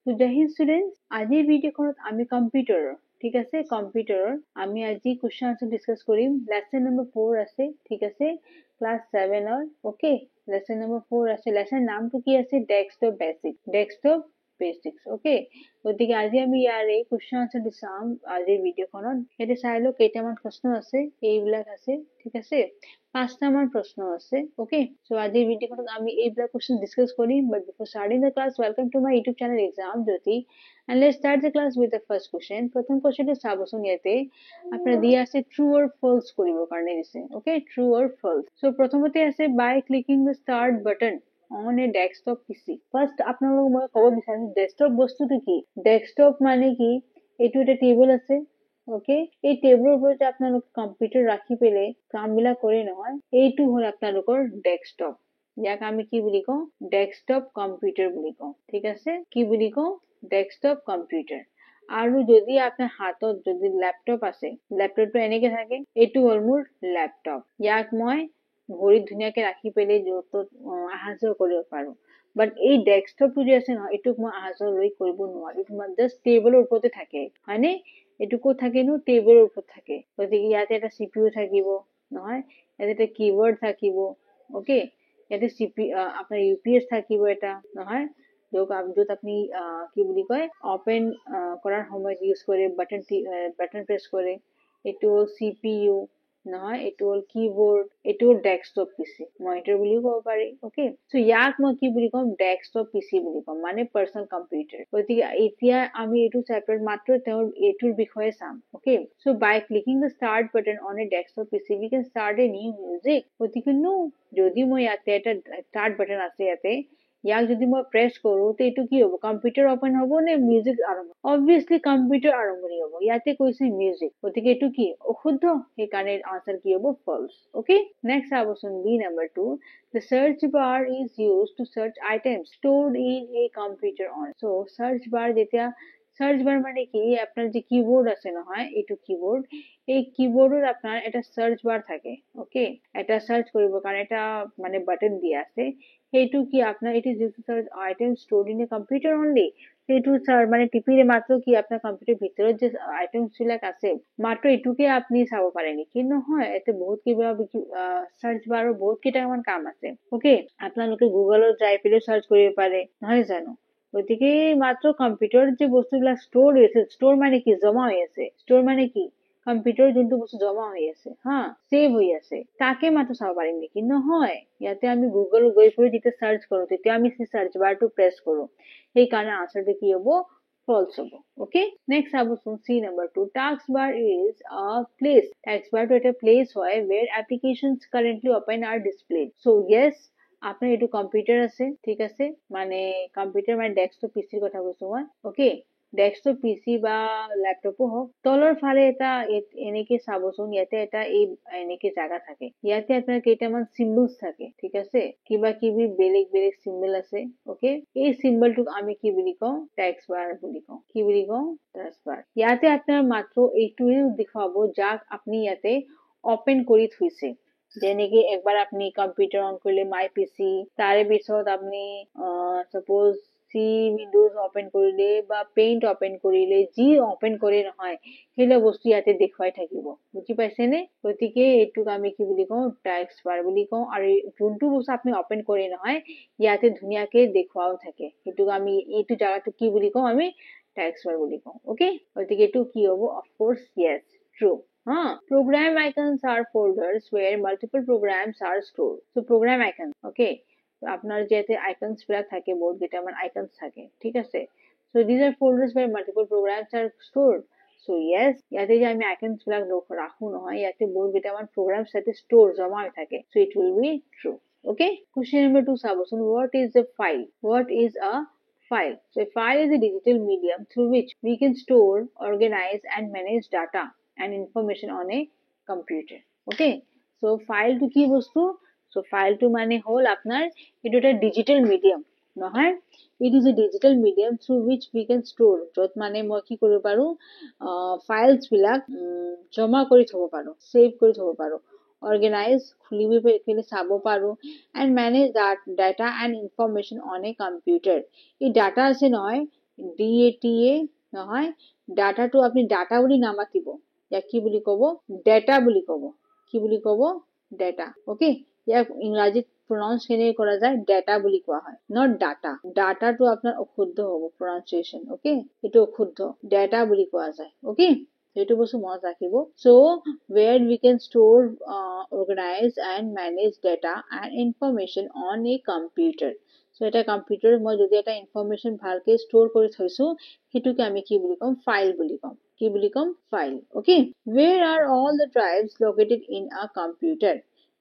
তো জয় হিন্দ ষ্টুডেণ্টছ, আজিৰ ভিডিঅ'খনত আমি কম্পিউটাৰৰ, ঠিক আছে, কম্পিউটাৰৰ আমি আজি কুৱেশ্যন আনচাৰ ডিছকাছ কৰিম। লেচন নম্বৰ 4 আছে, ঠিক আছে, ক্লাছ 7ৰ। অ'কে, লেচন নম্বৰ 4 আছে। লেচন নামটো কি আছে? Desktop basic, desktop basics. Okay, গতিকে আজি আমি ইয়াৰে কুৱেশ্যন আনচাৰ চাম আজিৰ ভিডিঅ'খনত। ইয়াতে চাই লওক কেইটামান প্ৰশ্ন আছে, এইবিলাক আছে, ঠিক আছে, 5টামান প্ৰশ্ন আছে। অ'কে, চ' আজিৰ ভিডিঅ'খনত আমি এইবিলাক কুৱেশ্যন ডিছকাছ কৰিম। But before starting the class, welcome to my YouTube channel exam Jyoti, and let's start the class with the first question. প্ৰথম কুৱেশ্যনটো চাবচোন, ইয়াতে আপোনাৰ দিয়া আছে ট্ৰু অৰ ফলছ কৰিবৰ কাৰণে দিছে। অ'কে, ট্ৰু অৰ ফলছ। চ' প্ৰথমতে আছে by clicking the start button on a desktop PC. First আপোনালোকক মই ক'ব বিচাৰিম ডেস্কটপ বস্তুটো কি। ডেস্কটপ মানে কি, এইটো এটা টেবুল আছে। অ'কে, এই টেবুলৰ ওপৰত আপোনালোক কম্পিউটাৰ ৰাখি পেলাই কামবিলাক কৰে নহয়, এইটো হ'ল আপোনালোকৰ ডেস্কটপ। ইয়াক আমি কি বুলি কওঁ? ডেস্কটপ কম্পিউটাৰ বুলি কওঁ, ঠিক আছে। কি বুলি কওঁ? Desktop computer. আৰু যদি আপোনাৰ হাতত যদি লেপটপ আছে, লেপটপটো এনেকে থাকে, এইটো হ'ল মোৰ লেপটপ। ইয়াক মই ভৰিত ধুনীয়াকে ৰাখি পেলাই য'ত ত'ত অহা যোৱা কৰিব পাৰো। বাট এই ডেস্কটপটো যে আছে নহয়, এইটোক মই অহা যোৱা লৈ কৰিব নোৱাৰো। এইটো জাষ্ট টেবুলৰ ওপৰতে থাকে, হয়নে? এইটো ক'ত থাকেনো? টেবুলৰ ওপৰত থাকে। গতিকে ইয়াতে এটা CPU থাকিব নহয়, ইয়াতে এটা কীবৰ্ড থাকিব। অ'কে, ইয়াতে আপোনাৰ UPS থাকিব এটা নহয়, য'ত আপুনি কি বুলি কয়, অপেন কৰাৰ সময়ত ইউজ কৰে, বাটন প্ৰেছ কৰে। এইটো হ'ল CPU নহয়, এইটো হ'ল কীবৰ্ড, এইটো হ'ল ডেস্কটপ পিচি, মনিটৰ বুলিও ক'ব পাৰি। অ'কে, চ' ইয়াক মই কি বুলি ক'ম? ডেস্কটপ পিচি বুলি ক'ম, মানে পাৰ্চনেল কম্পিউটাৰ। গতিকে এতিয়া আমি এইটো চেপ্টাৰ মাত্ৰ এইটোৰ বিষয়ে চাম। Okay, so' by clicking the start button on a desktop PC we can start a new music. গতিকে যদি মই ইয়াতে এটা ষ্টাৰ্ট বাটন আছে, ইয়াতে ইয়াক যদি মই প্ৰেছ কৰো, তো এইটো কি হ'ব? কম্পিউটাৰ অপেন হ'ব নে মিউজিক আৰম্ভ? অবভিয়াছলি কম্পিউটাৰ আৰম্ভণি হ'ব। ইয়াতে কৈছে মিউজিক, গতিকে এইটো কি? অশুদ্ধ, সেইকাৰণে আনসাৰ কি হ'ব? ফলছ। অ'কে, নেক্সট চাবচোন, B number 2, the search bar is used to search items stored in a computer on. So search bar যেতিয়া, সার্চ বার মানে কি, আপনার যে কিবোর্ড আছে নহয়, এইটো কিবোর্ড, এই কিবোৰ্ডৰ আপনাৰ এটা সাৰ্চ বাৰ থাকে। ওকে, এটা সাৰ্চ কৰিব কাৰণে এটা মানে বাটন দিয়া আছে। সেইটো কি আপনার, it is use to search item stored in a computer only. সেইটো মানে টিপিলে মাত্ৰ কি আপোনাৰ কম্পিউটাৰ ভিতৰত যে আইটেমছ বিলাক আছে, মাত্ৰ এইটোকে আপুনি চাব পাৰে নেকি? নহয়, এতে বহুত কিবা সাৰ্চ বাৰৰ বহুত কেইটামান কাম আছে। ওকে, আপোনালোকে গুগলত যাই পেলাই সাৰ্চ কৰিব পাৰে, নহয় জানো? গতিকে মাত্ৰ কম্পিউটাৰত যে বস্তুবিলাক ষ্ট'ৰ হৈ আছে, ষ্ট'ৰ মানে কি? জমা হৈ আছে। ষ্ট'ৰ মানে কি? কম্পিউটাৰত যোনটো বস্তু জমা হৈ আছে, হা, ছেভ হৈ আছে, তাকে মাত্ৰ চাব পাৰিম নেকি? নহয়, ইয়াতে আমি গুগল গৈ পেলাই যেতিয়া সাৰ্চ কৰো, তেতিয়া আমি সেই সাৰ্চ বাৰটো প্ৰেছ কৰো, সেইকাৰণে আনসাৰটো কি হ'ব? ফলছ হ'ব। ওকে, নেক্সট চাবচোন, see number 2, taskbar is a place. টাস্ক বাৰটো এটা প্লেচ হয় where applications currently open are displayed. So yes, আপনার এইটো কম্পিউটাৰ আছে, ঠিক আছে, মানে কম্পিউটাৰ মানে ডেস্কটপ পিচিৰ কথা কৈছো মই। ওকে, ডেস্কটপ পিচি বা লেপটপো হওক, তলৰ ফালে এটা এনেকে চাবচোন, ইয়াতে এটা এই এনেকে জাগা থাকে, ইয়াতে আপোনাৰ কেইটামান চিম্বলছ থাকে, ঠিক আছে, কিবা কিবি বেলেগ বেলেগ চিম্বল আছে। ওকে, এই চিম্বলটোক আমি কি বুলি কওঁ? টেক্সট বাৰ বুলি কওঁ। কি বুলি কওঁ? টেক্সট বাৰ। ইয়াতে আপোনাৰ মাত্ৰ এইটোৱে দেখুৱাব যাক আপুনি ইয়াতে অপেন কৰি থৈছে। যেনেকে একবাৰ আপনি কম্পিউটাৰ অন কৰিলে মাই পিচি, তাৰে পিছত আপনি সাপোজ চি উইন্ডোজ অপেন কৰিলে বা পেইন্ট অপেন কৰিলে, যি অপেন কৰে নহয়, সেইবিলাক বস্তু ইয়াতে দেখুৱাই থাকিব। বুজি পাইছেনে? গতিকে এইটোক আমি কি বুলি কওঁ? টেক্সট বাৰ বুলি কওঁ। আৰু যোনটো বস্তু আপুনি অপেন কৰে নহয়, ইয়াতে ধুনীয়াকে দেখুৱাও থাকে, সেইটোক আমি এইটো জাগাটো কি বুলি কওঁ? আমি টেক্সট বাৰ বুলি কওঁ। ওকে, গতিকে এইটো কি হ'ব? Of course yes, true. Program icons are folders where multiple programs are stored. So program icons, okay, আপনার যেতে icons বিলাক থাকে, বহুত কেইটামান icons থাকে, ঠিক আছে। So these are folders where multiple programs are stored. So yes, ইয়াতে যে আমি icons বিলাক রাখো নহয়, ইয়াতে বহুত কেইটামান programs সাথে store জমা হৈ থাকে। So it will be true. Okay, question number 2 চাবচোন, what is a file? What is a file? So a file is a digital medium through which we can store, organize and manage data and information on a computer. Okay, so file to কি বস্তু? So file to মানে হল আপনার এটা একটা digital medium নহয়, it is a digital medium through which we can store, য'ত মানে মই কি কৰিব পাৰো, ফাইলছ বিলাক জমা কৰি থব পাৰো, সেভ কৰি থব পাৰো, organize খুলিব পেলে চাব পাৰো, and manage that data and information on a computer. এই ডাটা আছে নহয়, DATA নহয় ডাটাটো আপুনি ডাটা বুলি নামাতিব ইয়াক কি বুলি ক'ব ডেটা বুলি ক'ব কি বুলি ক'ব ডেটা ওকে ইয়াক ইংৰাজীত pronounce কেনেকৈ কৰা যায় ডেটা বুলি কোৱা হয় not data ডাটাটো আপোনাৰ অশুদ্ধ হ'ব pronunciation ওকে এইটো অশুদ্ধ ডেটা বুলি কোৱা যায় ওকে এইটো বস্তু মনত ৰাখিব so where we can store organize and manage data and information on a computer so এটা কম্পিউটাৰ মই যদি এটা ইনফৰমেশন ভালকে ষ্ট'ৰ কৰি থৈছো হেতুকে আমি কি বুলি কম ফাইল বুলি কম কি বুলি কম file okay where are all the drives located in a computer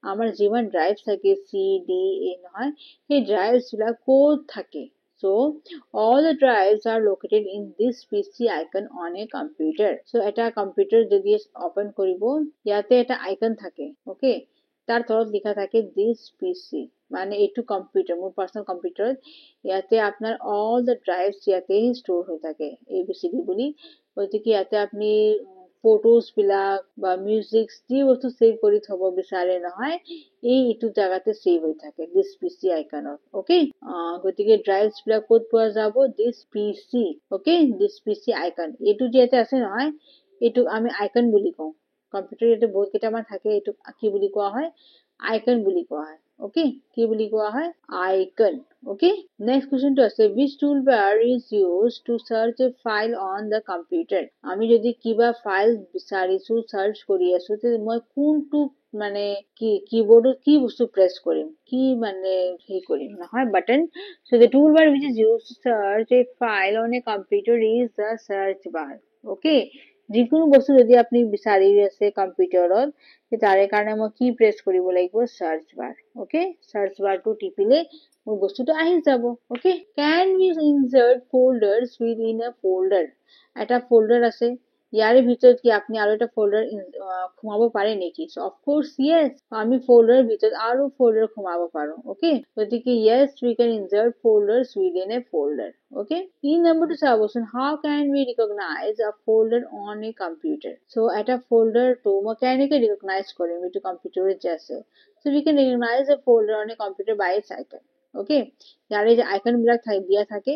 আমাৰ যিমান ড্ৰাইভছ থাকে C D A নহয় সেই ড্ৰাইভছ বিলাক ক'ত থাকে so all the drives are located in this PC icon on a computer so এটা কম্পিউটাৰ যদি ওপেন কৰিব ইয়াতে এটা আইকন থাকে ওকে তাৰ তলত লিখা থাকে this PC মানে এইটো কম্পিউটাৰ মোৰ পাৰ্সোনাল কম্পিউটাৰত ইয়াতে আপোনাৰ all the drives ইয়াতে ষ্ট'ৰ হৈ থাকে ABCD বুলি গতিকে ইয়াতে আপুনি ফটোজ বিলাক বা মিউজিক যি বস্তু সেভ কৰি থব বিচাৰে নহয় এইটো জায়গাতে সেভ হৈ থাকে this PC আইকনত ওকে গতিকে ড্ৰাইভছ বিলাক ক'ত পোৱা যাব this PC okay this PC icon এইটো যেতে আছে নহয় এইটো আমি আইকন বুলি কওঁ কম্পিউটাৰ ইয়াতে বহুত কেইটামান থাকে এইটো কি বুলি কোৱা হয় আইকন বুলি কোৱা হয় ওকে কি বুলি কোৱা হয় আইকন ওকে নেক্সট কোৱেশ্চনটো আছে which toolbar is used to search a file on the computer আমি যদি কিবা ফাইল বিচাৰিছো সাৰ্চ কৰি আছো তে মই কোনটো মানে কি কিবোৰ্ডত কি বস্তু প্ৰেছ কৰিম কি মানে হে কৰিম নহয় button so the toolbar which is used to search a file on a computer is the search bar okay যিকোনো বস্তু যদি আপনি বিচাৰি আছে কম্পিউটাৰত তাৰে কাৰণে মই কি প্ৰেছ কৰিব লাগিব সাৰ্চ বাৰ ওকে সাৰ্চ বাৰটো টিপিলে মোৰ বস্তুটো আহি যাব okay can we insert folders within a folder এটা ফোল্ডার আছে ইয়াৰে ভিতৰত কি আপনি আৰু এটা ফোল্ডাৰ খুমাব পাৰে নেকি so of course yes আমি ফোল্ডাৰৰ ভিতৰত আৰু ফোল্ডাৰ খুমাব পাৰো ওকে গতিকে yes we can insert folders within a folder okay in number 2 চাবচোন how can we recognize a folder on a computer so এটা ফোল্ডাৰ তো মই কেনেকৈ ৰিকগনাইজ কৰিম এইটো কম্পিউটাৰত যে আছে so we can recognize a folder on a computer by its icon okay ইয়াৰে যে আইকন বিলাক দিয়া থাকে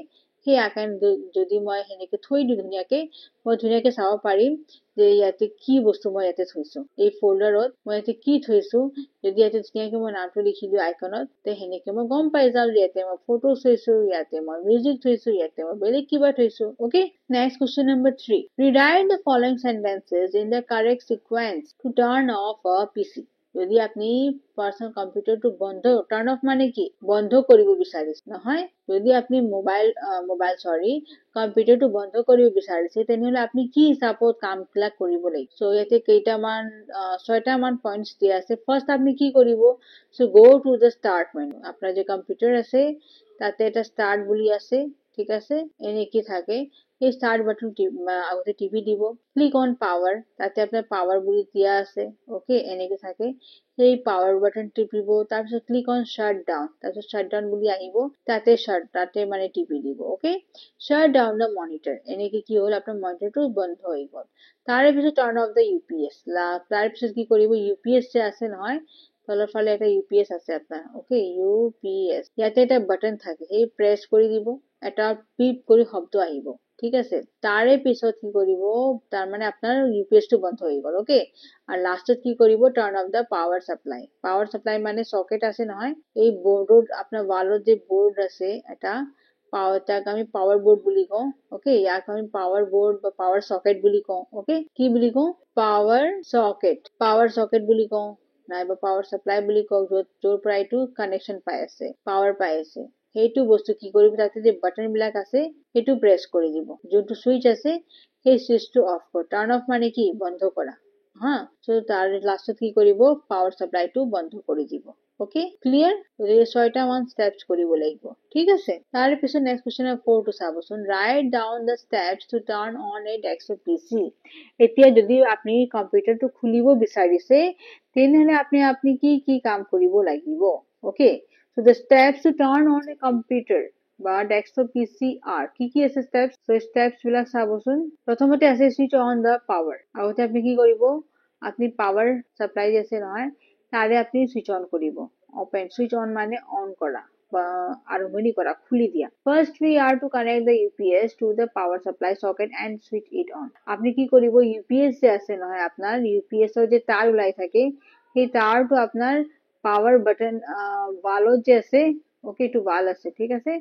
সেই আইকন যদি মই হেনেকে থৈ দিও ধুনিয়াকে মই ধুনিয়াকে চাব পাৰিম যে ইয়াতে কি বস্তু মই ইয়াতে থৈছো এই ফোল্ডাৰত মই ইয়াতে কি থৈছো যদি ইয়াতে ধুনিয়াকে মই নামটো লিখি দিও আইকনত তে হেনেকে মই গম পাই যাম ইয়াতে মই ফটো থৈছো ইয়াতে মই মিউজিক থৈছো ইয়াতে মই বেলেগ কিবা থৈছো okay next question number 3 rewrite the following sentences in the correct sequence to turn off a PC যদি আপনি পার্সোনাল কম্পিউটারটো বন্ধ টার্ন অফ মানে কি বন্ধ কৰিব বিচাৰিছে নহয় যদি আপনি মোবাইল কম্পিউটাৰটো বন্ধ কৰিব বিচাৰিছে তেনেহলে আপনি কি হিচাপত কামবিলাক কৰিব লাগিব সো ইয়াতে কেইটামান 6টা মান পইণ্টস দিয়া আছে ফাৰ্স্ট আপনি কি কৰিব so go to the start menu আপনার যে কম্পিউটার আছে তাতে এটা স্টার্ট বুলি আছে ঠিক আছে এনে কি থাকে এই স্টার্ট বাটন আগতে টিপি দিব ক্লিক অন পাওয়ার তাতে আপনার পাওয়ার বুলি দিয়া আছে ওকে এনেকে থাকে সেই পাওয়ার বাটন টিপিব তারপর ক্লিক অন শাট ডাউন তারপর শাট ডাউন বুলি আহিব তাতে মানে টিপি দিব okay shut down the monitor এনেকে কি হল আপনার মনিটরটো বন্ধ হৈ গল তাৰে পিছত টাৰ্ন অফ দ্য ইউপিএস তাৰ পিছত কি কৰিব ইউপিএস যে আছে নহয় তলৰ ফালে এটা ইউপিএস আছে আপনাৰ ওকে ইউপিএস ইয়াতে এটা বাটন থাকে এই প্ৰেস কৰি দিব এটা পিপ কৰি শব্দ আহিব ঠিক আছে তাৰে পিছত কি কৰিব তাৰ মানে আপনাৰ ইউপিএস টো বন্ধ হৈ গল ওকে আৰ লাস্টত কি কৰিব turn of the power supply মানে সকেট আছে নহয় এই বোর্ডত আপনার ওয়ালত যে বোর্ড আছে এটা তাক আমি পাওয়ার বোর্ড বুলি কওঁ ওকে ইয়াক আমি পাওয়ার বোর্ড বা পাওয়ার সকেট বুলি কওঁ ওকে কি বুলি কওঁ পাওয়ার সকেট বুলি কওঁ নাইবা পাওয়ার সাপ্লাই বুলি কওঁ য'ৰ পৰা এইটো কানেকশন পাই আছে পাওয়াৰ পাই আছে সেইটো বস্তু কি কৰিব তাতে যে বাটন বিলাক আছে সেইটো প্ৰেছ কৰি দিব যোনটো সুইচ আছে সেই সুইচটো অফ কৰ টাৰ্ন অফ মানে কি বন্ধ কৰা হ্যাঁ সো তাৰ লাস্টত কি কৰিব পাওয়াৰ সাপ্লাইটো বন্ধ কৰি দিব ওকে ক্লিয়াৰ এই 6টা মান স্টেপস কৰিব লাগিব ঠিক আছে তাৰ পিছত নেক্সট কোৱেশ্চন 4 টো চাবচোন right down the steps to turn on a desktop পিসি এতিয়া যদি আপনি কম্পিউটাৰটো খুলিব বিচাৰিছে তেনেহলে আপনি কি কাম কৰিব লাগিব okay so the steps to turn on a computer বা ডেস্কটপ পিসি আর কি আছে স্টেপস সো স্টেপস বিলাক চাবচোন প্ৰথমতে আছে সুইচ অন দা পাওয়াৰ আগতে আপনি কি কৰিব আপনি পাওয়াৰ সাপ্লাই আছে নহয় তাৰে আপনি সুইচ অন কৰিব ওপেন সুইচ অন মানে অন কৰা আৰম্ভণি কৰা খুলি দিয়া first we are to connect the UPS to the power supply socket and switch it on আপনি কি কৰিব UPS যে আছে নহয় আপনার UPS এর যে তার ওলাই থাকে সেই তারটো আপনার পাওয়ার বাটন ওয়ালত যে আছে ওকে একটু ওয়াল আছে ঠিক আছে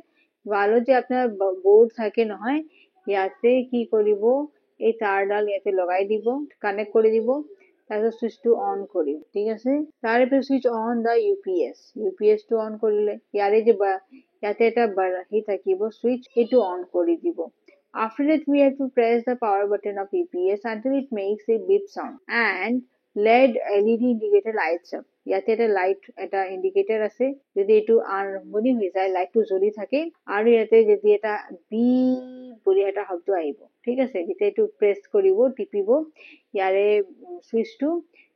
ওয়ালত যে আপনার বোর্ড থাকে নহয় ইয়াতে কি কৰিব এই তাৰডাল ইয়াতে লগাই দিব কানেক্ট কৰি দিব তাৰপিছত সুইচটো অন কৰিম ঠিক আছে তাৰে পিছত সুইচ অন দা ইউপিএস টো অন কৰিলে ইয়াৰে যে ইয়াতে এটা হি থাকিব সুইচ এইটো অন কৰি দিব after that we have to press the power button of UPS until it makes a beep sound and LED indicator lights up ইয়াতে এটা লাইট এটা ইন্ডিকেটর আছে যদি এটো আৰম্ভণি হৈ যায় লাইটটো জ্বলি থাকে আৰু ইয়াতে যদি এটা বি বুলি এটা শব্দ আহিব ঠিক আছে যেতিয়া এটো প্ৰেছ কৰিব টিপিব ইয়াৰে সুইচটো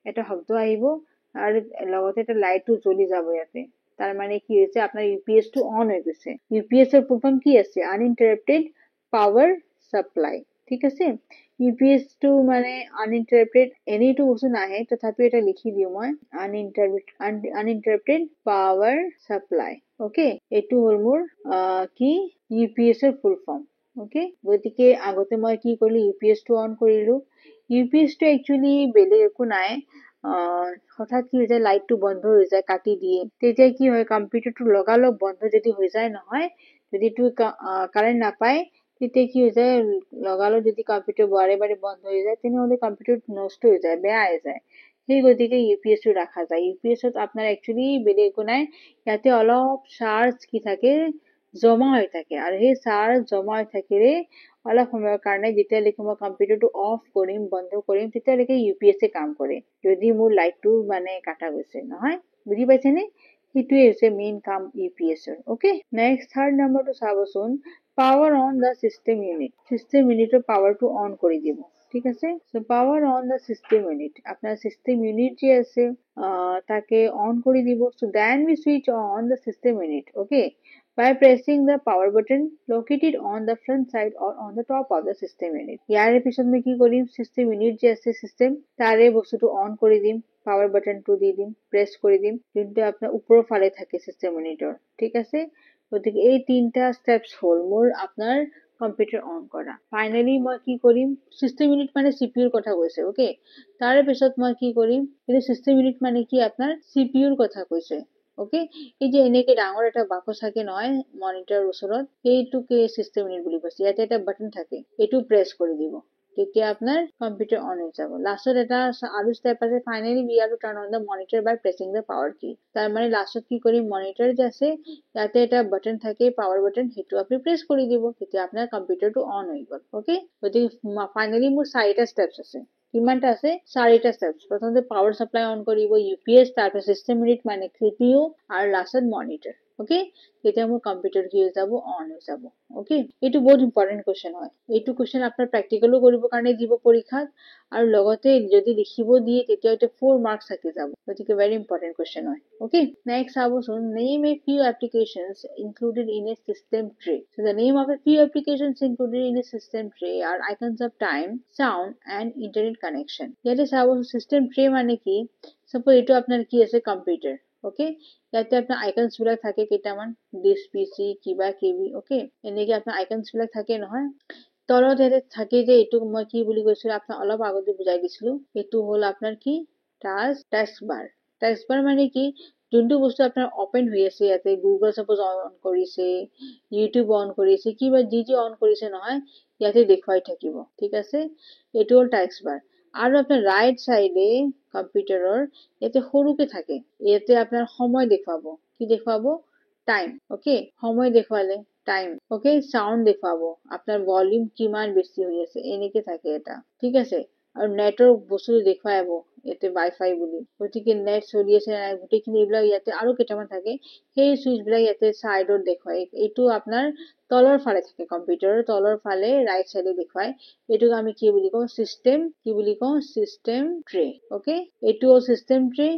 এটা শব্দ আহিব আৰু লগতে এটা লাইটটো জ্বলি যাব ইয়াতে তাৰ মানে কি হৈছে আপোনাৰ ইউপিএস টো অন হৈ গৈছে ইউপিএস এর ফুল ফর্ম কি আছে আনইন্টারাপ্টেড পাওয়ার সাপ্লাই ঠিক আছে ইউপিএস টো মানে আনইন্টারাপ্টেড এনিটো বস্তু নাহে তথাপি এটা লিখি দিও মই আনইন্টারাপ্টেড পাওয়ার সাপ্লাই ওকে এটো হল মোৰ কি ইউপিএস এৰ ফুল ফৰ্ম ওকে গতিকে আগতে মই কি কৰিলো ইউপিএস টো অন কৰিলো ইউপিএস টো একচুয়ালি বেলেগ একো নাই হঠাৎ কি হৈ যায় লাইটটো বন্ধ হৈ যায় কাটি দিয়ে তেতিয়া কি হয় কম্পিউটাৰটো লগালগ বন্ধ যদি হৈ যায় নহয় যদি তো কাৰেন্ট নাপায় তেতিয়া কি হৈ যায় লগালগ যদি কম্পিউটাৰ বাৰে বাৰে বন্ধ হৈ যায় তেনেহলে কম্পিউটাৰ নষ্ট হৈ যায় বেয়া হৈ যায় সেই গতিকে ইউপিএস টো রাখা যায় ইউপিএস ত আপনার একচুয়ালি বেলেগ একো নাই ইয়াতে অলপ চার্জ কি থাকে জমা হৈ থাকে আৰু সেই চাৰ্জ জমা হৈ থাকিলে অলপ সময়ৰ কাৰণে যেতিয়ালৈকে মই কম্পিউটাৰটো অফ কৰিম বন্ধ কৰিম তেতিয়ালৈকে ইউপিএস এ কাম কৰে যদি মোৰ লাইটটো মানে কাটা গৈছে নহয় বুজি পাইছেনে সেইটোৱে হৈছে মেইন কাম ইউপিএস ৰ ওকে নেক্সট থাৰ্ড নম্বৰটো চাবচোন পাৱাৰ অন দা সিস্টেম ইউনিটৰ পাৱাৰটো অন কৰি দিব ঠিক আছে so power on the system unit আপনাৰ সিস্টেম ইউনিট যে আছে তাকে অন কৰি দিব so then we switch on the system unit okay by pressing the power button located on the front side or on the top of the system unit ইয়াৰে পিছত মই কি কৰিম system unit যে আছে system তাৰে বস্তুটো অন কৰি দিম power button টো দি দিম প্ৰেছ কৰি দিম কিন্তু আপোনাৰ ওপৰৰ ফালে থাকে system unitor ঠিক আছে গতিকে এই তিনটা স্টেপস হল মোৰ আপোনাৰ কম্পিউটাৰ অন কৰা ফাইনালি মই কি কৰিম system unit মানে CPU ৰ কথা কৈছে ওকে তাৰে পিছত মই কি কৰিম এই system unit মানে কি আপোনাৰ CPU ৰ কথা কৈছে ওকে এই যে এনেকে ডাঙৰ এটা বাকচ থাকে নহয় মনিটৰৰ ওচৰত এইটোকে সিস্টেম ইউনিট বুলি কৈছে ইয়াতে এটা বাটন থাকে এটো প্ৰেছ কৰি দিব তেতিয়া আপনাৰ কম্পিউটাৰ অন হৈ যাব লাষ্টত এটা আৰু স্টেপ আছে finally we are to turn on the monitor by pressing the power key তাৰ মানে লাষ্টত কি কৰিম মনিটৰ যে আছে ইয়াতে এটা বাটন থাকে পাওয়াৰ বাটন হেতু আপনি প্ৰেস কৰি দিব তেতিয়া আপনাৰ কম্পিউটাৰটো অন হৈ গল ওকে গতিকে ফাইনালি মোৰ চাৰিটা স্টেপস আছে কিমানটা আছে চাৰিটা স্টেপস প্ৰথমতে পাওয়াৰ সাপ্লাই অন কৰিব ইউপিএস তাৰপিছত সিস্টেম ইউনিট মানে সিপিইউ আৰু লাষ্টত মনিটৰ ওকে তেতিয়া মোৰ কম্পিউটাৰ কি হৈ যাব অন হৈ যাব ওকে এটো বহুত ইম্পৰ্টেন্ট কোৱেশ্চন হয় এটো কোৱেশ্চন আপোনাৰ প্ৰ্যাকটিক্যালও কৰিব কাৰণে দিব পৰীক্ষাত আৰু লগতে যদি লিখিব দিয়ে তেতিয়া এটা 4 মাৰ্কস থাকি যাব গতিকে ভেৰি ইম্পৰ্টেন্ট কোৱেশ্চন হয় ওকে নেক্সট চাবচোন name a few applications included in a system tray so the name of a few applications included in a system tray are icons of time sound and internet connection ইয়াতে চাবচোন system tray মানে কি suppose এটো আপনাৰ কি আছে computer okay ইয়াতে আপনার আইকনস বিলাক থাকে কেইটামান ডিস পিসি কিবা কিবি ওকে এনেকে আপনার আইকনস বিলাক থাকে নহয় তলত এতে থাকে যে এটো মই কি বুলি কৈছিল আপনার অলপ আগতে বুজাই দিছিলো এটো হল আপনার কি টাস্ক বার মানে কি যোনটো বস্তু আপনার ওপেন হৈ আছে ইয়াতে গুগল সাপোজ অন কৰিছে ইউটিউব অন কৰিছে কিবা যি অন কৰিছে নহয় ইয়াতে দেখুৱাই থাকিব ঠিক আছে এটো হল টাস্ক বাৰ আৰু আপনাৰ ৰাইট সাইডে কম্পিউটাৰৰ এতে সৰুকে থাকে এতে আপনাৰ সময় দেখুৱাব কি দেখুৱাব টাইম ওকে সময় দেখুৱালে টাইম ওকে সাউন্ড দেখুৱাব আপনার ভলিউম কিমান বেছি হৈ আছে এনেকে থাকে এটা ঠিক আছে আৰু নেটৰ বস্তু দেখুৱাব এতে ওয়াইফাই বুলি গতিকে নেট চলি আছে গোটেইখিনি এইবিলাক ইয়াতে আৰু কেইটামান থাকে সেই সুইচ বিলাক ইয়াতে সাইডত দেখুৱাই এটো আপনাৰ তলৰ ফালে থাকে কম্পিউটাৰৰ তলৰ ফালে ৰাইট সাইডে দেখুৱাই এটোক আমি কি বুলি কওঁ সিস্টেম কি বুলি কওঁ সিস্টেম ট্ৰে ওকে এটো হল সিস্টেম ট্ৰে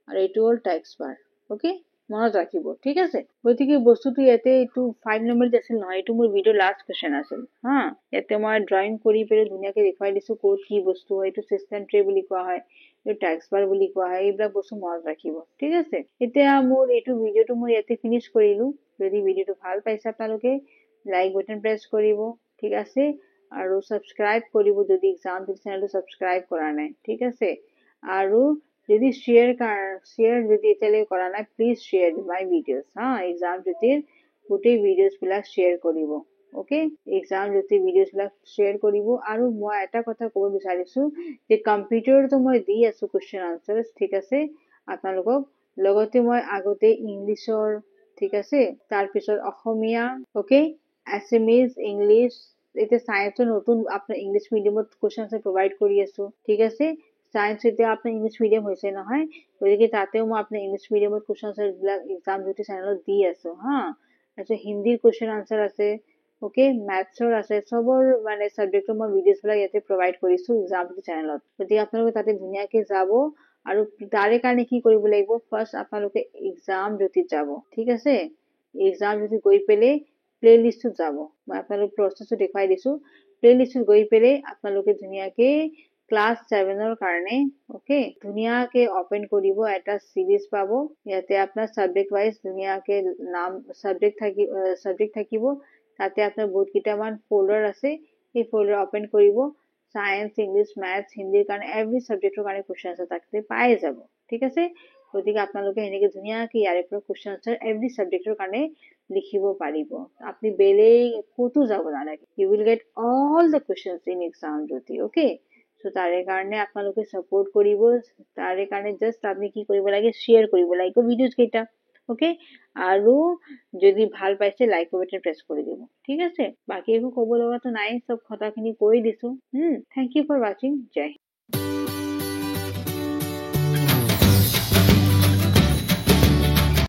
আৰু এটো হল টাস্ক বাৰ ওকে মনত ৰাখিব ঠিক আছে গতিকে বস্তুটো ইয়াতে এইটো 5 নম্বৰত আছিল নহয় এইটো মোৰ ভিডিঅ লাষ্ট কুৱেশ্যন আছিল হা ইয়াতে মই ড্ৰয়িং কৰি পেলাই ধুনীয়াকে দেখুৱাই দিছো ক'ত কি বস্তু হয় এইটো চিষ্টেম ট্ৰে বুলি কোৱা হয় এইটো টেক্স বাৰ বুলি কোৱা হয় এইবিলাক বস্তু মনত ৰাখিব ঠিক আছে এতিয়া মোৰ এইটো ভিডিঅটো মই ইয়াতে ফিনিশ কৰিলো যদি ভিডিঅটো ভাল পাইছে আপোনালোকে লাইক বাটন প্ৰেছ কৰিব ঠিক আছে আৰু সাবস্ক্ৰাইব কৰিব যদি এক্সাম চেনেলটো সাবস্ক্ৰাইব কৰা নাই ঠিক আছে আৰু যদি শ্বেয়াৰ যদি এতিয়ালৈকে কৰা নাই প্লিজ শ্বেয়াৰ মাই ভিডিঅ'জ হা এক্সাম জ্যোতিৰ গোটেই ভিডিঅ'জ বিলাক শ্বেয়াৰ কৰিব ওকে এক্সাম জ্যোতিৰ ভিডিঅ'জ বিলাক শ্বেয়াৰ কৰিব আৰু মই এটা কথা ক'ব বিচাৰিছো যে কম্পিউটাৰটো মই দি আছো কুৱেশ্যন আনচাৰ্ছ ঠিক আছে আপোনালোকক লগতে মই আগতে ইংলিছৰ ঠিক আছে তাৰপিছত অসমীয়া ওকে এছএমএছ ইংলিছ এতিয়া সায়েন্সৰ নতুন আপোনাৰ ইংলিছ মিডিয়ামত কুৱেশ্যন আনচাৰ প্ৰভাইড কৰি আছো ঠিক আছে সায়েন্স এতিয়া আপোনাৰ ইংলিছ মিডিয়াম হৈছে নহয় গতিকে তাতেও মই আপোনাৰ ইংলিছ মিডিয়ামত কুৱেশ্যন আনচাৰ বিলাক এক্সাম জ্যোতি চেনেলত দি আছো হা তাৰপিছত হিন্দীৰ কুৱেশ্যন আনচাৰ আছে ওকে মেথছৰ আছে চবৰ মানে সাবজেক্টৰ মই ভিডিঅ'জ বিলাক ইয়াতে প্ৰভাইড কৰিছো এক্সাম জ্যোতি চেনেলত গতিকে আপোনালোকে তাতে ধুনীয়াকে যাব আৰু তাৰে কাৰণে কি কৰিব লাগিব ফাৰ্ষ্ট আপোনালোকে এক্সাম জ্যোতিত যাব ঠিক আছে এক্সাম জ্যোতি গৈ পেলাই প্লেলিষ্টত যাব মই আপোনালোকক প্ৰচেছটো দেখুৱাই দিছো প্লেলিষ্টত গৈ পেলাই আপোনালোকে ধুনীয়াকে ক্লাছ 7ৰ কাৰণে ওকে ধুনীয়াকে ওপেন কৰিব এটা সিৰিজ পাব ইয়াতে আপোনাৰ সাবজেক্ট ওয়াইজ ধুনীয়াকে নাম সাবজেক্ট থাকিব তাতে আপোনাৰ বহুত কেইটামান ফল্ডাৰ আছে এই ফল্ডাৰ ওপেন কৰিব সায়েন্স ইংলিছ মেথছ হিন্দীৰ কাৰণে এভৰি সাবজেক্টৰ কাৰণে কুৱেশ্যন আনসাৰ তাতে পাই যাব ঠিক আছে গতিকে আপোনালোকে এনেকে ধুনীয়াকে ইয়াৰে পৰা কুৱেশ্যন আনসাৰ এভৰি সাবজেক্টৰ কাৰণে লিখিব পাৰিব আপনি বেলেগ ক'তো যাব নালাগে you will get all the questions in exam Jyoti okay so তাৰে কাৰণে আপোনালোকে সাপোৰ্ট কৰিব তাৰে কাৰণে জাস্ট আপনি কি কৰিব লাগে শ্বেয়াৰ কৰিব লাগিব ভিডিঅ'জ কেইটা ওকে আৰু যদি ভাল পাইছে লাইক বাটন প্ৰেছ কৰি দিব ঠিক আছে বাকি একো ক'ব লগাটো নাই সব কথাখিনি কৈ দিছো থেংক ইউ ফৰ ৱাচিং জয়